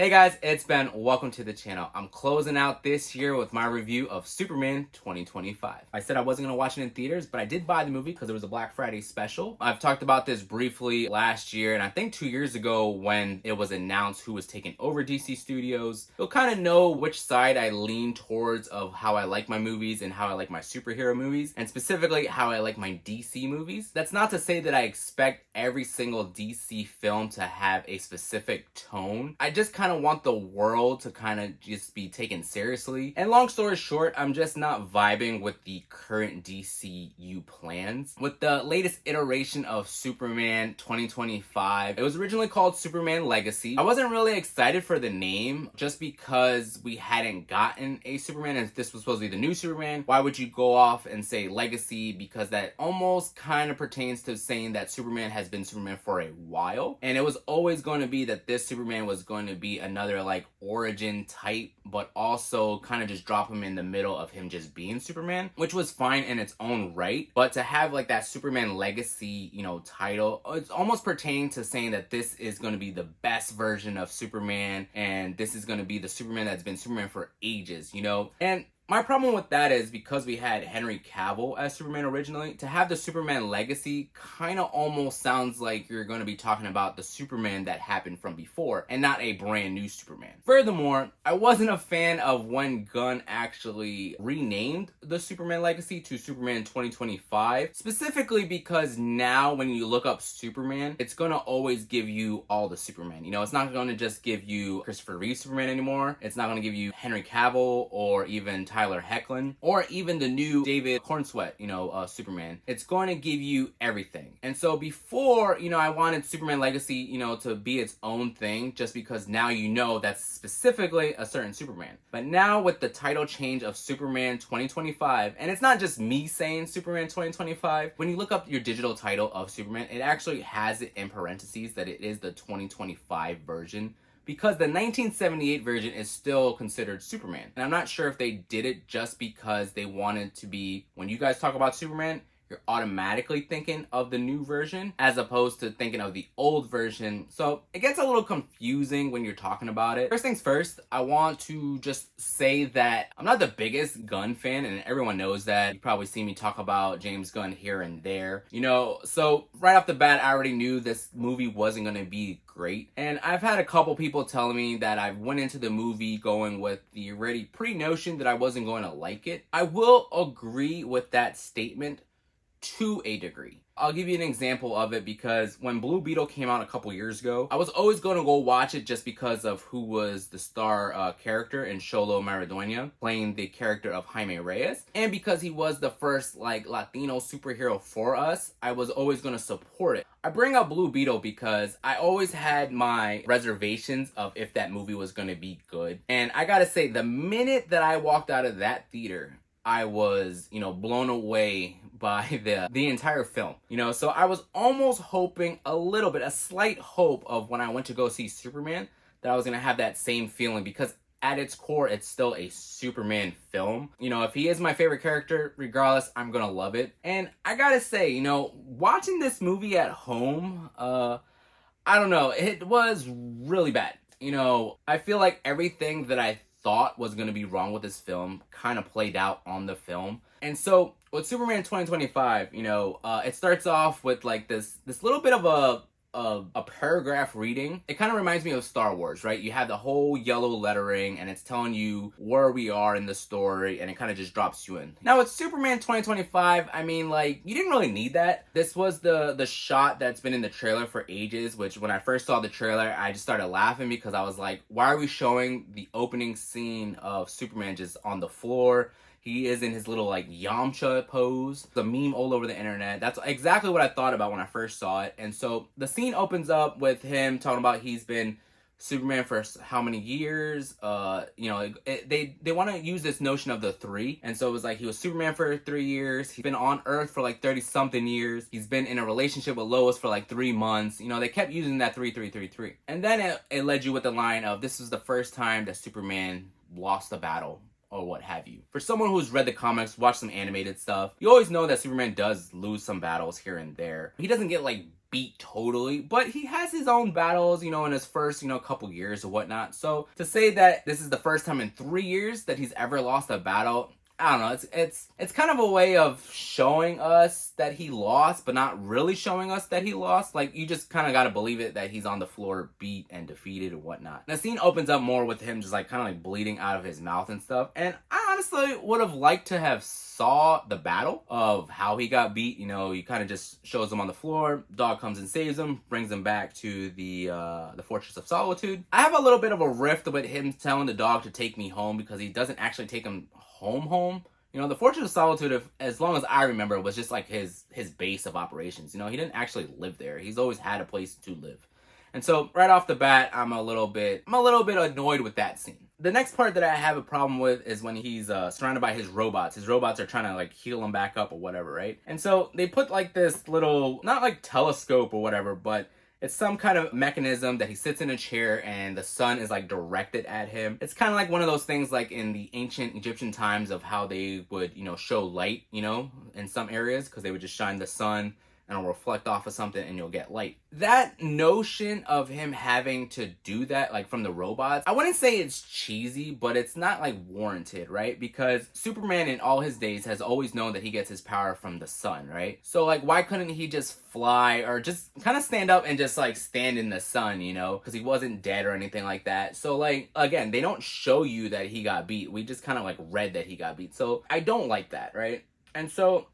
Hey guys, it's Ben. Welcome to the channel. I'm closing out this year with my review of Superman 2025. I said I wasn't going to watch it in theaters, but I did buy the movie because it was a Black Friday special. I've talked about this briefly last year, and I think 2 years ago when it was announced who was taking over DC Studios. You'll kind of know which side I lean towards of how I like my movies and how I like my superhero movies, and specifically how I like my DC movies. That's not to say that I expect every single DC film to have a specific tone. I just kind of want the world to kind of just be taken seriously. And long story short, I'm just not vibing with the current DCU plans. With the latest iteration of Superman 2025, it was originally called Superman Legacy. I wasn't really excited for the name just because we hadn't gotten a Superman, and if this was supposed to be the new Superman, why would you go off and say Legacy? Because that almost kind of pertains to saying that Superman has been Superman for a while, and it was always going to be that this Superman was going to be another like origin type, but also kind of just drop him in the middle of him just being Superman, which was fine in its own right. But to have like that Superman Legacy, title, it's almost pertaining to saying that this is going to be the best version of Superman, and this is going to be the Superman that's been Superman for ages, And my problem with that is because we had Henry Cavill as Superman originally, to have the Superman Legacy kind of almost sounds like you're going to be talking about the Superman that happened from before and not a brand new Superman. Furthermore, I wasn't a fan of when Gunn actually renamed the Superman Legacy to Superman 2025, specifically because now when you look up Superman, it's going to always give you all the Superman. It's not going to just give you Christopher Reeve Superman anymore. It's not going to give you Henry Cavill or even Tyler Hoechlin, or even the new David Cornsweet, Superman. It's going to give you everything. And so before, I wanted Superman Legacy, to be its own thing, just because now that's specifically a certain Superman. But now with the title change of Superman 2025, and it's not just me saying Superman 2025, when you look up your digital title of Superman, it actually has it in parentheses that it is the 2025 version, because the 1978 version is still considered Superman. And I'm not sure if they did it just because they wanted to be, when you guys talk about Superman, you're automatically thinking of the new version as opposed to thinking of the old version. So it gets a little confusing when you're talking about it. First things first, I want to just say that I'm not the biggest Gunn fan, and everyone knows that. You probably see me talk about James Gunn here and there, so right off the bat, I already knew this movie wasn't going to be great. And I've had a couple people telling me that I went into the movie going with the already pre-notion that I wasn't going to like it. I will agree with that statement to a degree. I'll give you an example of it because when Blue Beetle came out a couple years ago, I was always going to go watch it just because of who was the star character in Xolo Maridueña, playing the character of Jaime Reyes. And because he was the first Latino superhero for us, I was always going to support it. I bring up Blue Beetle because I always had my reservations of if that movie was going to be good. And I gotta say, the minute that I walked out of that theater, I was, blown away by the entire film. So I was almost hoping a slight hope of when I went to go see Superman, that I was going to have that same feeling, because at its core, it's still a Superman film. If he is my favorite character, regardless, I'm going to love it. And I gotta say, watching this movie at home, I don't know, it was really bad. I feel like everything that I thought was going to be wrong with this film kind of played out on the film. And so with Superman 2025, it starts off with like this little bit of a paragraph reading. It kind of reminds me of Star Wars, right? You have the whole yellow lettering and it's telling you where we are in the story, and it kind of just drops you in. Now with Superman 2025, you didn't really need that. This was the shot that's been in the trailer for ages, which when I first saw the trailer, I just started laughing because I was like, why are we showing the opening scene of Superman just on the floor? He is in his little Yamcha pose. The meme all over the internet. That's exactly what I thought about when I first saw it. And so the scene opens up with him talking about he's been Superman for how many years. They want to use this notion of the 3. And so it was like he was Superman for 3 years. He's been on Earth for 30 something years. He's been in a relationship with Lois for 3 months. They kept using that 3. And then it led you with the line of this was the first time that Superman lost a battle, or what have you. For someone who's read the comics, watched some animated stuff, you always know that Superman does lose some battles here and there. He doesn't get beat totally, but he has his own battles, you know, in his first, you know, couple years or whatnot. So to say that this is the first time in 3 years that he's ever lost a battle, I don't know. It's kind of a way of showing us that he lost, but not really showing us that he lost. Like, you just kind of got to believe it that he's on the floor, beat and defeated and whatnot. The scene opens up more with him just like kind of like bleeding out of his mouth and stuff. And I honestly would have liked to have saw the battle of how he got beat. You know, he kind of just shows him on the floor. Dog comes and saves him, brings him back to the Fortress of Solitude. I have a little bit of a rift with him telling the dog to take me home because he doesn't actually take him home. You know, the Fortress of Solitude, as long as I remember, was just like his base of operations. You know, he didn't actually live there. He's always had a place to live. And so right off the bat, I'm a little bit annoyed with that scene. The next part that I have a problem with is when he's surrounded by his robots. His robots are trying to like heal him back up or whatever, right? And so they put like this little, not like telescope or whatever, but it's some kind of mechanism that he sits in a chair and the sun is like directed at him. It's kind of like one of those things like in the ancient Egyptian times of how they would, you know, show light, you know, in some areas because they would just shine the sun and it'll reflect off of something and you'll get light. That notion of him having to do that, like from the robots, I wouldn't say it's cheesy, but it's not like warranted, right? Because Superman in all his days has always known that he gets his power from the sun, right? So like, why couldn't he just fly or just kind of stand up and just like stand in the sun, you know? Because he wasn't dead or anything like that. So like, again, they don't show you that he got beat. We just kind of like read that he got beat. So I don't like that, right? And so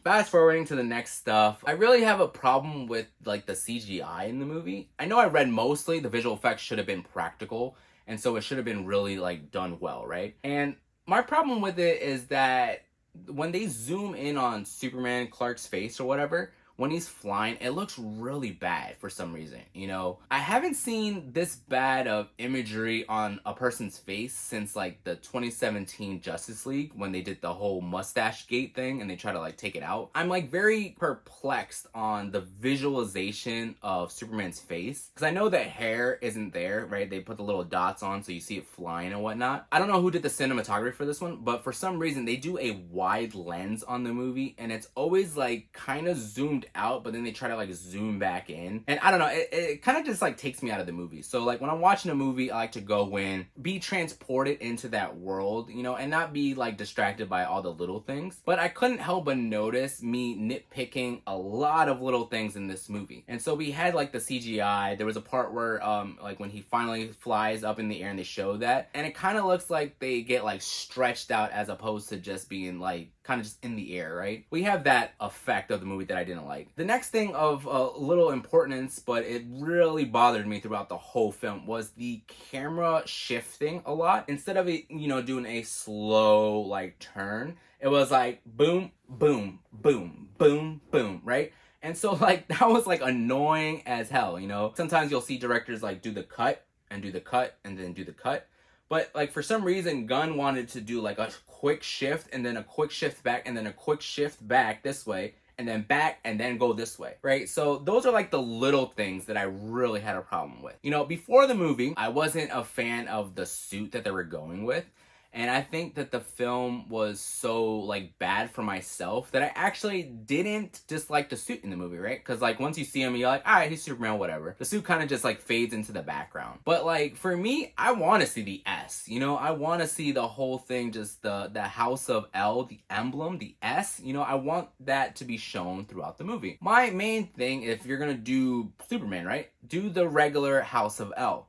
fast forwarding to the next stuff, I really have a problem with like the CGI in the movie. I know I read mostly the visual effects should have been practical, and so it should have been really like done well, right? And my problem with it is that when they zoom in on Superman Clark's face or whatever, when he's flying, it looks really bad for some reason, you know? I haven't seen this bad of imagery on a person's face since like the 2017 Justice League when they did the whole mustache gate thing and they try to like take it out. I'm like very perplexed on the visualization of Superman's face because I know that hair isn't there, right? They put the little dots on so you see it flying and whatnot. I don't know who did the cinematography for this one, but for some reason they do a wide lens on the movie and it's always like kind of zoomed out, but then they try to like zoom back in, and I don't know, it kind of just like takes me out of the movie. So like when I'm watching a movie, I like to go in, be transported into that world, you know, and not be like distracted by all the little things. But I couldn't help but notice me nitpicking a lot of little things in this movie. And so we had like the CGI. There was a part where like when he finally flies up in the air and they show that, and it kind of looks like they get like stretched out as opposed to just being like kind of just in the air, right? We have that effect of the movie that I didn't like. The next thing of little importance, but it really bothered me throughout the whole film, was the camera shifting a lot. Instead of it, you know, doing a slow like turn, it was like boom, boom, boom, boom, boom, right? And so like that was like annoying as hell, you know? Sometimes you'll see directors like do the cut and do the cut and then do the cut. But like for some reason, Gunn wanted to do like a quick shift and then a quick shift back and then a quick shift back this way and then back and then go this way, right? So those are like the little things that I really had a problem with. You know, before the movie, I wasn't a fan of the suit that they were going with. And I think that the film was so like bad for myself that I actually didn't dislike the suit in the movie, right? Because like once you see him, you're like, all right, he's Superman, whatever. The suit kind of just like fades into the background. But like for me, I want to see the S, you know, I want to see the whole thing, just the House of L, the emblem, the S, you know, I want that to be shown throughout the movie. My main thing, if you're going to do Superman, right? Do the regular House of L.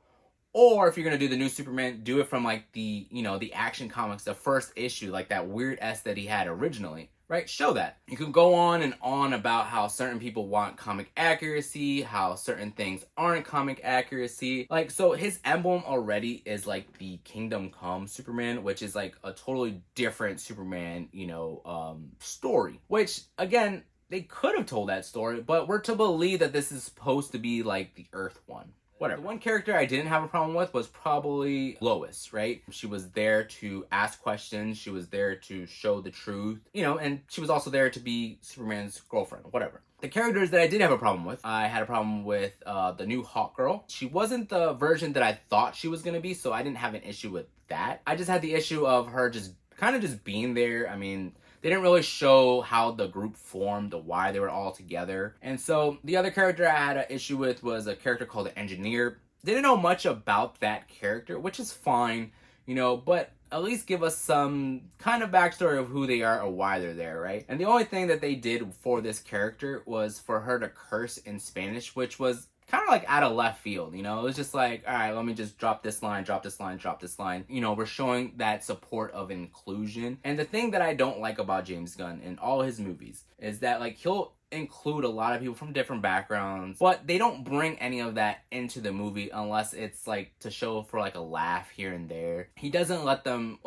Or if you're going to do the new Superman, do it from like the, you know, the Action Comics, the first issue, like that weird S that he had originally, right? Show that. You can go on and on about how certain people want comic accuracy, how certain things aren't comic accuracy. Like, so his emblem already is like the Kingdom Come Superman, which is like a totally different Superman, you know, story. Which, again, they could have told that story, but we're to believe that this is supposed to be like the Earth one. Whatever. The one character I didn't have a problem with was probably Lois, right? She was there to ask questions. She was there to show the truth, you know, and she was also there to be Superman's girlfriend, whatever. The characters that I did have a problem with, I had a problem with the new Hawkgirl. She wasn't the version that I thought she was going to be, so I didn't have an issue with that. I just had the issue of her just kind of just being there. I mean, They didn't really show how the group formed, why they were all together. And so the other character I had an issue with was a character called the Engineer. Didn't know much about that character, which is fine, but at least give us some kind of backstory of who they are or why they're there, right? And the only thing that they did for this character was for her to curse in Spanish, which was kind of like out of left field, It was just like, all right, let me just drop this line, drop this line, drop this line. We're showing that support of inclusion. And the thing that I don't like about James Gunn in all his movies is that, like, he'll include a lot of people from different backgrounds, but they don't bring any of that into the movie unless it's like to show for like a laugh here and there. He doesn't let them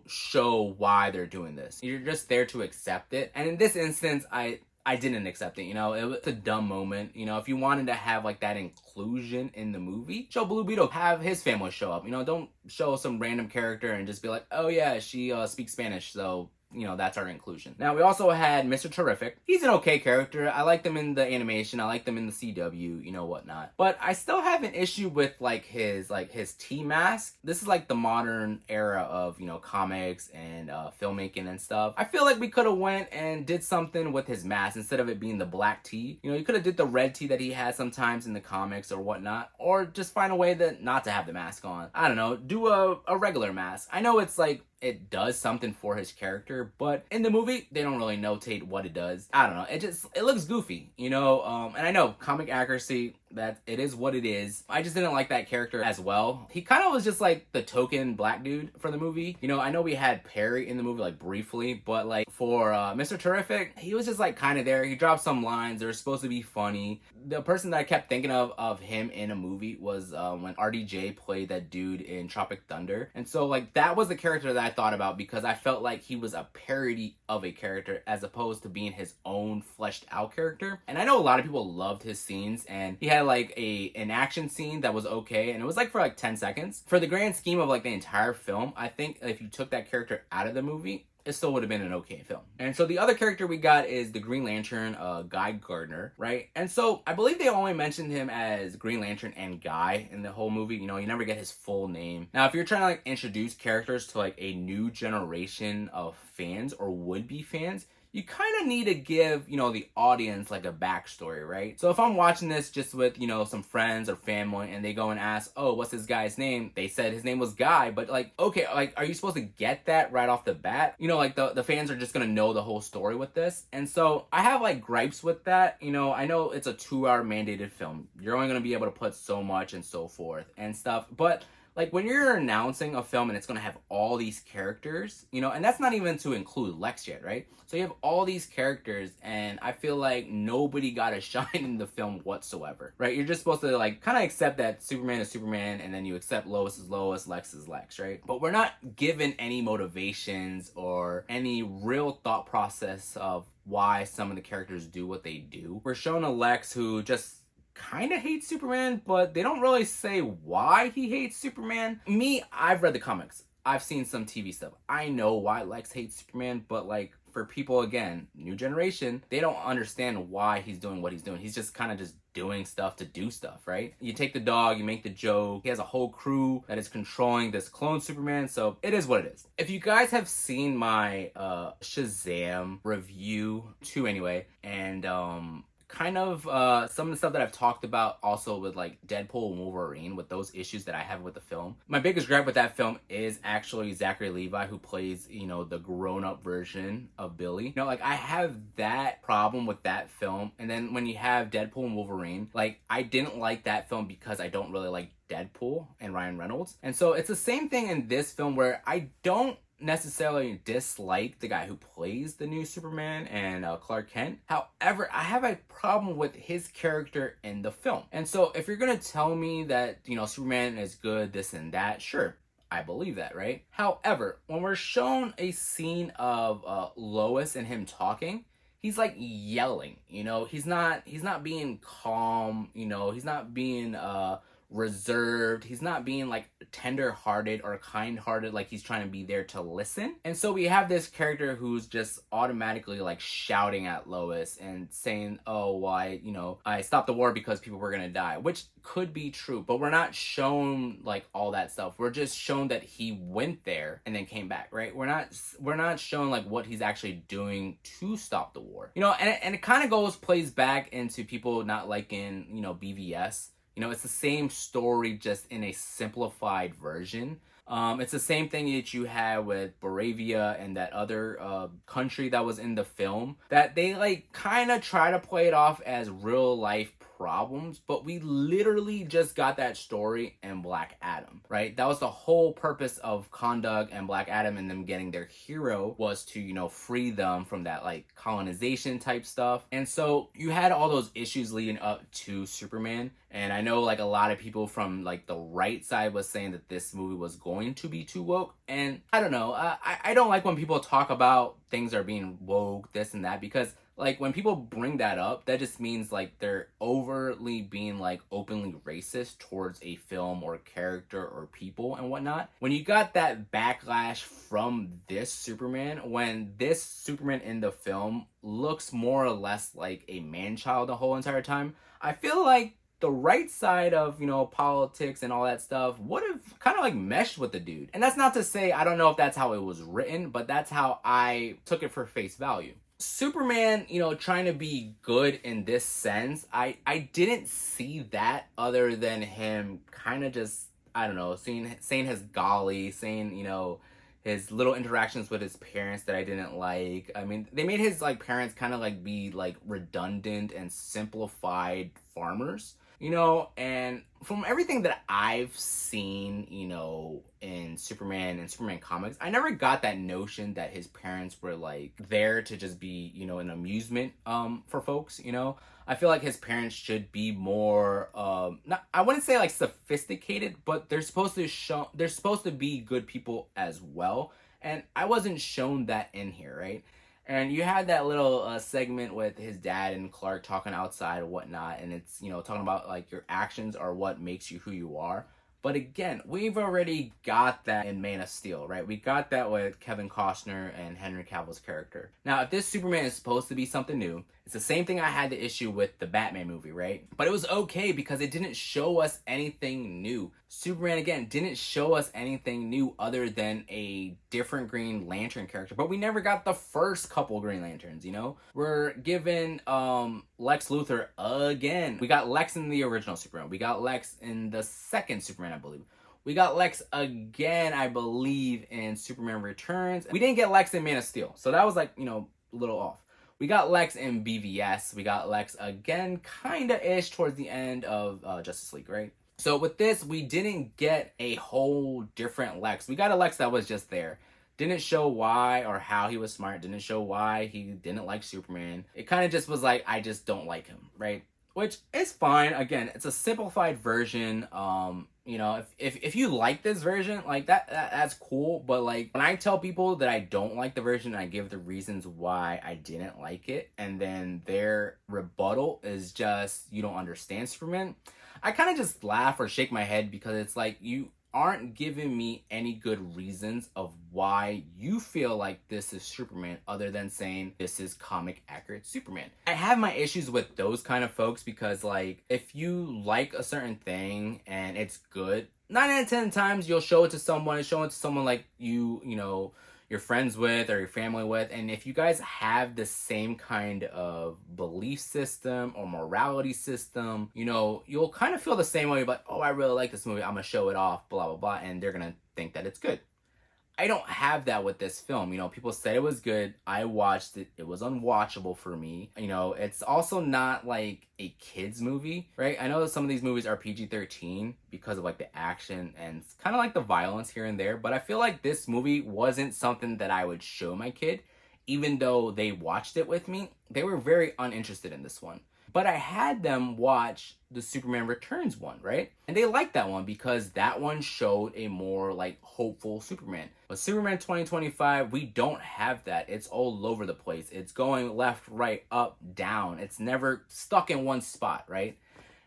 show why they're doing this. You're just there to accept it. And in this instance, I didn't accept it, It was a dumb moment. If you wanted to have like that inclusion in the movie, show Blue Beetle, have his family show up. Don't show some random character and just be like, oh yeah, she speaks Spanish, so that's our inclusion. Now, we also had Mr. Terrific. He's an okay character. I like them in the animation. I like them in the CW, whatnot. But I still have an issue with his tea mask. This is like the modern era of, comics and filmmaking and stuff. I feel like we could have went and did something with his mask instead of it being the black tea. You could have did the red tea that he has sometimes in the comics or whatnot, or just find a way that not to have the mask on. I don't know, do a regular mask. I know it's like, it does something for his character, but in the movie, they don't really notate what it does. I don't know. It looks goofy, and I know comic accuracy, that it is what it is. I just didn't like that character as well. He kind of was just like the token black dude for the movie. I know we had Perry in the movie like briefly, but like for Mr. Terrific, he was just like kind of there. He dropped some lines. They were supposed to be funny. The person that I kept thinking of him in a movie was when RDJ played that dude in Tropic Thunder. And so like that was the character that I thought about, because I felt like he was a parody of a character as opposed to being his own fleshed out character. And I know a lot of people loved his scenes, and he had like an action scene that was okay, and it was like for like 10 seconds. For the grand scheme of like the entire film, I think if you took that character out of the movie, it still would have been an okay film. And so the other character we got is the Green Lantern, Guy Gardner, right? And so I believe they only mentioned him as Green Lantern and Guy in the whole movie. You never get his full name. Now, if you're trying to like introduce characters to like a new generation of fans or would-be fans, you kind of need to give, the audience like a backstory, right? So if I'm watching this just with, some friends or family, and they go and ask, oh, what's this guy's name? They said his name was Guy, but like, okay, like, are you supposed to get that right off the bat? Like the fans are just gonna know the whole story with this. And so I have like gripes with that. I know it's a 2-hour mandated film. You're only gonna be able to put so much and so forth and stuff, but like when you're announcing a film and it's going to have all these characters, and that's not even to include Lex yet, right? So you have all these characters, and I feel like nobody got a shine in the film whatsoever, right? You're just supposed to like kind of accept that Superman is Superman, and then you accept Lois is Lois, Lex is Lex, right? But we're not given any motivations or any real thought process of why some of the characters do what they do. We're shown a Lex who just kind of hates Superman, but they don't really say why he hates Superman. Me, I've read the comics. I've seen some TV stuff. I know why Lex hates Superman, but like for people, again, new generation, they don't understand why he's doing what he's doing. He's just kind of just doing stuff to do stuff, right? You take the dog, you make the joke. He has a whole crew that is controlling this clone Superman, so it is what it is. If you guys have seen my Shazam review, too anyway, and kind of some of the stuff that I've talked about also with like Deadpool and Wolverine, with those issues that I have with the film. My biggest gripe with that film is actually Zachary Levi, who plays, the grown-up version of Billy. Like I have that problem with that film. And then when you have Deadpool and Wolverine, like I didn't like that film because I don't really like Deadpool and Ryan Reynolds. And so it's the same thing in this film, where I don't necessarily dislike the guy who plays the new Superman and Clark Kent. However, I have a problem with his character in the film. And so if you're gonna tell me that, Superman is good, this and that, sure, I believe that, right? However, when we're shown a scene of Lois and him talking, he's like yelling, he's not being calm, he's not being reserved. He's not being like tender-hearted or kind-hearted, like he's trying to be there to listen. And so we have this character who's just automatically like shouting at Lois and saying, oh, why, I stopped the war because people were gonna die, which could be true, but we're not shown like all that stuff. We're just shown that he went there and then came back, right? We're not shown like what he's actually doing to stop the war, and it kind of plays back into people not liking, BVS. It's the same story, just in a simplified version. It's the same thing that you had with Boravia and that other country that was in the film, that they like kind of try to play it off as real life problems, but we literally just got that story in Black Adam, right? That was the whole purpose of Kahndaq and Black Adam and them getting their hero, was to, free them from that like colonization type stuff. And so you had all those issues leading up to Superman. And I know like a lot of people from like the right side was saying that this movie was going to be too woke. And I don't know. I don't like when people talk about things are being woke, this and that, because like when people bring that up, that just means like they're overtly being like openly racist towards a film or character or people and whatnot. When you got that backlash from this Superman, when this Superman in the film looks more or less like a man-child the whole entire time, I feel like the right side of, politics and all that stuff would have kind of like meshed with the dude. And that's not to say, I don't know if that's how it was written, but that's how I took it for face value. Superman, trying to be good in this sense, I didn't see that other than him kind of just, I don't know, saying his golly, saying, his little interactions with his parents that I didn't like. I mean, they made his like parents kind of like be like redundant and simplified farmers, and from everything that I've seen, in Superman and Superman comics, I never got that notion that his parents were like there to just be, an amusement for folks, I feel like his parents should be more not, I wouldn't say like sophisticated, but they're supposed to be good people as well. And I wasn't shown that in here, right? And you had that little segment with his dad and Clark talking outside or whatnot, and it's, talking about like your actions are what makes you who you are. But again, we've already got that in Man of Steel, right? We got that with Kevin Costner and Henry Cavill's character. Now, if this Superman is supposed to be something new, it's the same thing I had the issue with the Batman movie, right? But it was okay because it didn't show us anything new. Superman, again, didn't show us anything new other than a different Green Lantern character. But we never got the first couple Green Lanterns, We're given Lex Luthor again. We got Lex in the original Superman. We got Lex in the second Superman, I believe. We got Lex again, I believe, in Superman Returns. We didn't get Lex in Man of Steel. So that was like, a little off. We got Lex in BVS. We got Lex again, kinda-ish, towards the end of Justice League, right? So with this, we didn't get a whole different Lex. We got a Lex that was just there. Didn't show why or how he was smart. Didn't show why he didn't like Superman. It kind of just was like, I just don't like him, right? Which is fine. Again, it's a simplified version. If you like this version, like that's cool. But like when I tell people that I don't like the version, I give the reasons why I didn't like it, and then their rebuttal is just, you don't understand Superman, I kind of just laugh or shake my head, because it's like, you aren't giving me any good reasons of why you feel like this is Superman, other than saying this is comic accurate Superman. I have my issues with those kind of folks, because like, if you like a certain thing and it's good, 9 out of 10 times you'll show it to someone like you're friends with or your family with, and if you guys have the same kind of belief system or morality system, you'll kind of feel the same way, but oh, I really like this movie, I'm gonna show it off, blah blah blah, and they're gonna think that it's good. I don't have that with this film. People said it was good. I watched it. It was unwatchable for me. It's also not like a kid's movie, right? I know that some of these movies are PG-13 because of like the action and kind of like the violence here and there, but I feel like this movie wasn't something that I would show my kid. Even though they watched it with me, they were very uninterested in this one. But I had them watch the Superman Returns one, right? And they liked that one because that one showed a more like hopeful Superman. But Superman 2025, we don't have that. It's all over the place. It's going left, right, up, down. It's never stuck in one spot, right?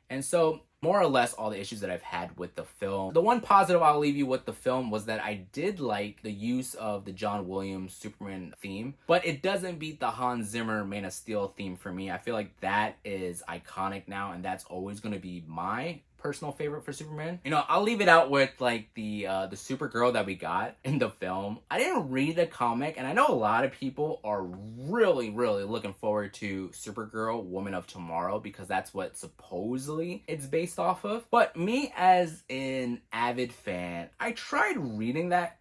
And so more or less all the issues that I've had with the film. The one positive I'll leave you with the film was that I did like the use of the John Williams Superman theme, but it doesn't beat the Hans Zimmer Man of Steel theme for me. I feel like that is iconic now, and that's always going to be my personal favorite for Superman. You know, I'll leave it out with like the Supergirl that we got in the film. I didn't read the comic, and I know a lot of people are really looking forward to Supergirl Woman of Tomorrow because that's what supposedly it's based off of. But me as an avid fan, I tried reading that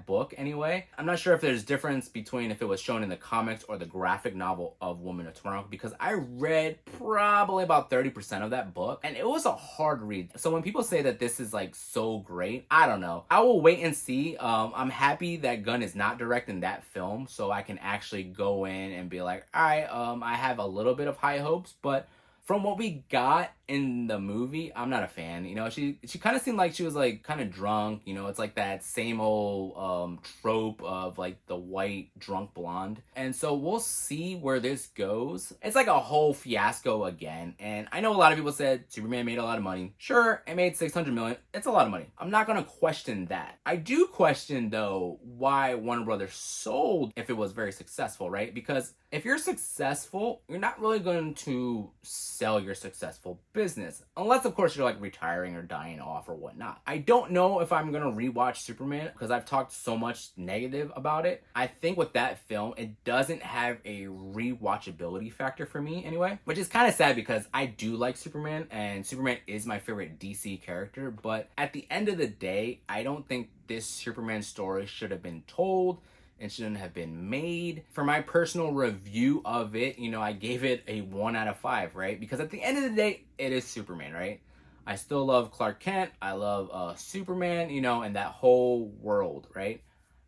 book anyway. I'm not sure if there's difference between if it was shown in the comics or the graphic novel of Woman of Tomorrow, because I read probably about 30% of that book, and it was a hard read. So when people say that this is like so great, I don't know. I will wait and see. I'm happy that Gunn is not directing that film, so I can actually go in and be like, all right, I have a little bit of high hopes, but from what we got in the movie, I'm not a fan. You know, she kind of seemed like she was like kind of drunk. You know, it's like that same old trope of like the white drunk blonde. And so we'll see where this goes. It's like a whole fiasco again. And I know a lot of people said Superman made a lot of money. Sure, it made $600 million. It's a lot of money. I'm not gonna question that. I do question though why Warner Brothers sold if it was very successful, right? Because if you're successful, you're not really going to sell your successful business. Unless, of course, you're like retiring or dying off or whatnot. I don't know if I'm going to rewatch Superman because I've talked so much negative about it. I think with that film, it doesn't have a rewatchability factor for me anyway, which is kind of sad because I do like Superman and Superman is my favorite DC character. But at the end of the day, I don't think this Superman story should have been told. It shouldn't have been made. For my personal review of it, you know, I gave it a 1 out of 5, right? Because at the end of the day, it is Superman, right? I still love Clark Kent. I love Superman, you know, and that whole world, right?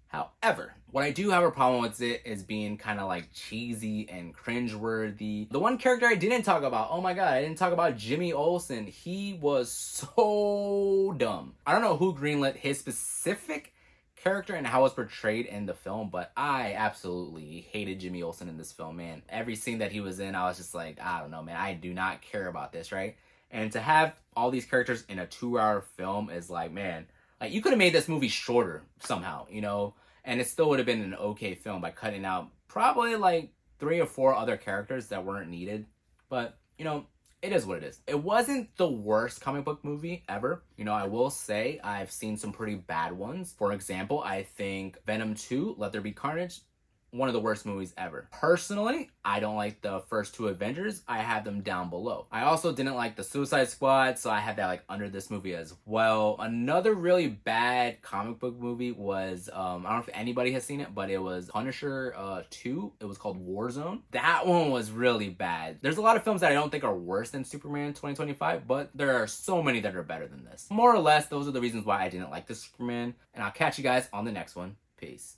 However, what I do have a problem with it is being kind of like cheesy and cringeworthy. The one character I didn't talk about, oh my god, I didn't talk about Jimmy Olsen. He was so dumb. I don't know who greenlit his specific character and how it's portrayed in the film, but I absolutely hated Jimmy Olsen in this film, man. Every scene that he was in, I was just like, I don't know, man, I do not care about this, right? And to have all these characters in a 2-hour film is like, man, like you could have made this movie shorter somehow, you know, and it still would have been an okay film by cutting out probably like 3 or 4 other characters that weren't needed. But, you know, it is what it is. It wasn't the worst comic book movie ever. You know, I will say I've seen some pretty bad ones. For example, I think Venom 2, Let There Be Carnage, one of the worst movies ever. Personally, I don't like the first 2 Avengers. I have them down below. I also didn't like the Suicide Squad, so I have that like under this movie as well. Another really bad comic book movie was, I don't know if anybody has seen it, but it was Punisher 2. It was called Warzone. That one was really bad. There's a lot of films that I don't think are worse than Superman 2025, but there are so many that are better than this. More or less, those are the reasons why I didn't like this Superman, and I'll catch you guys on the next one. Peace.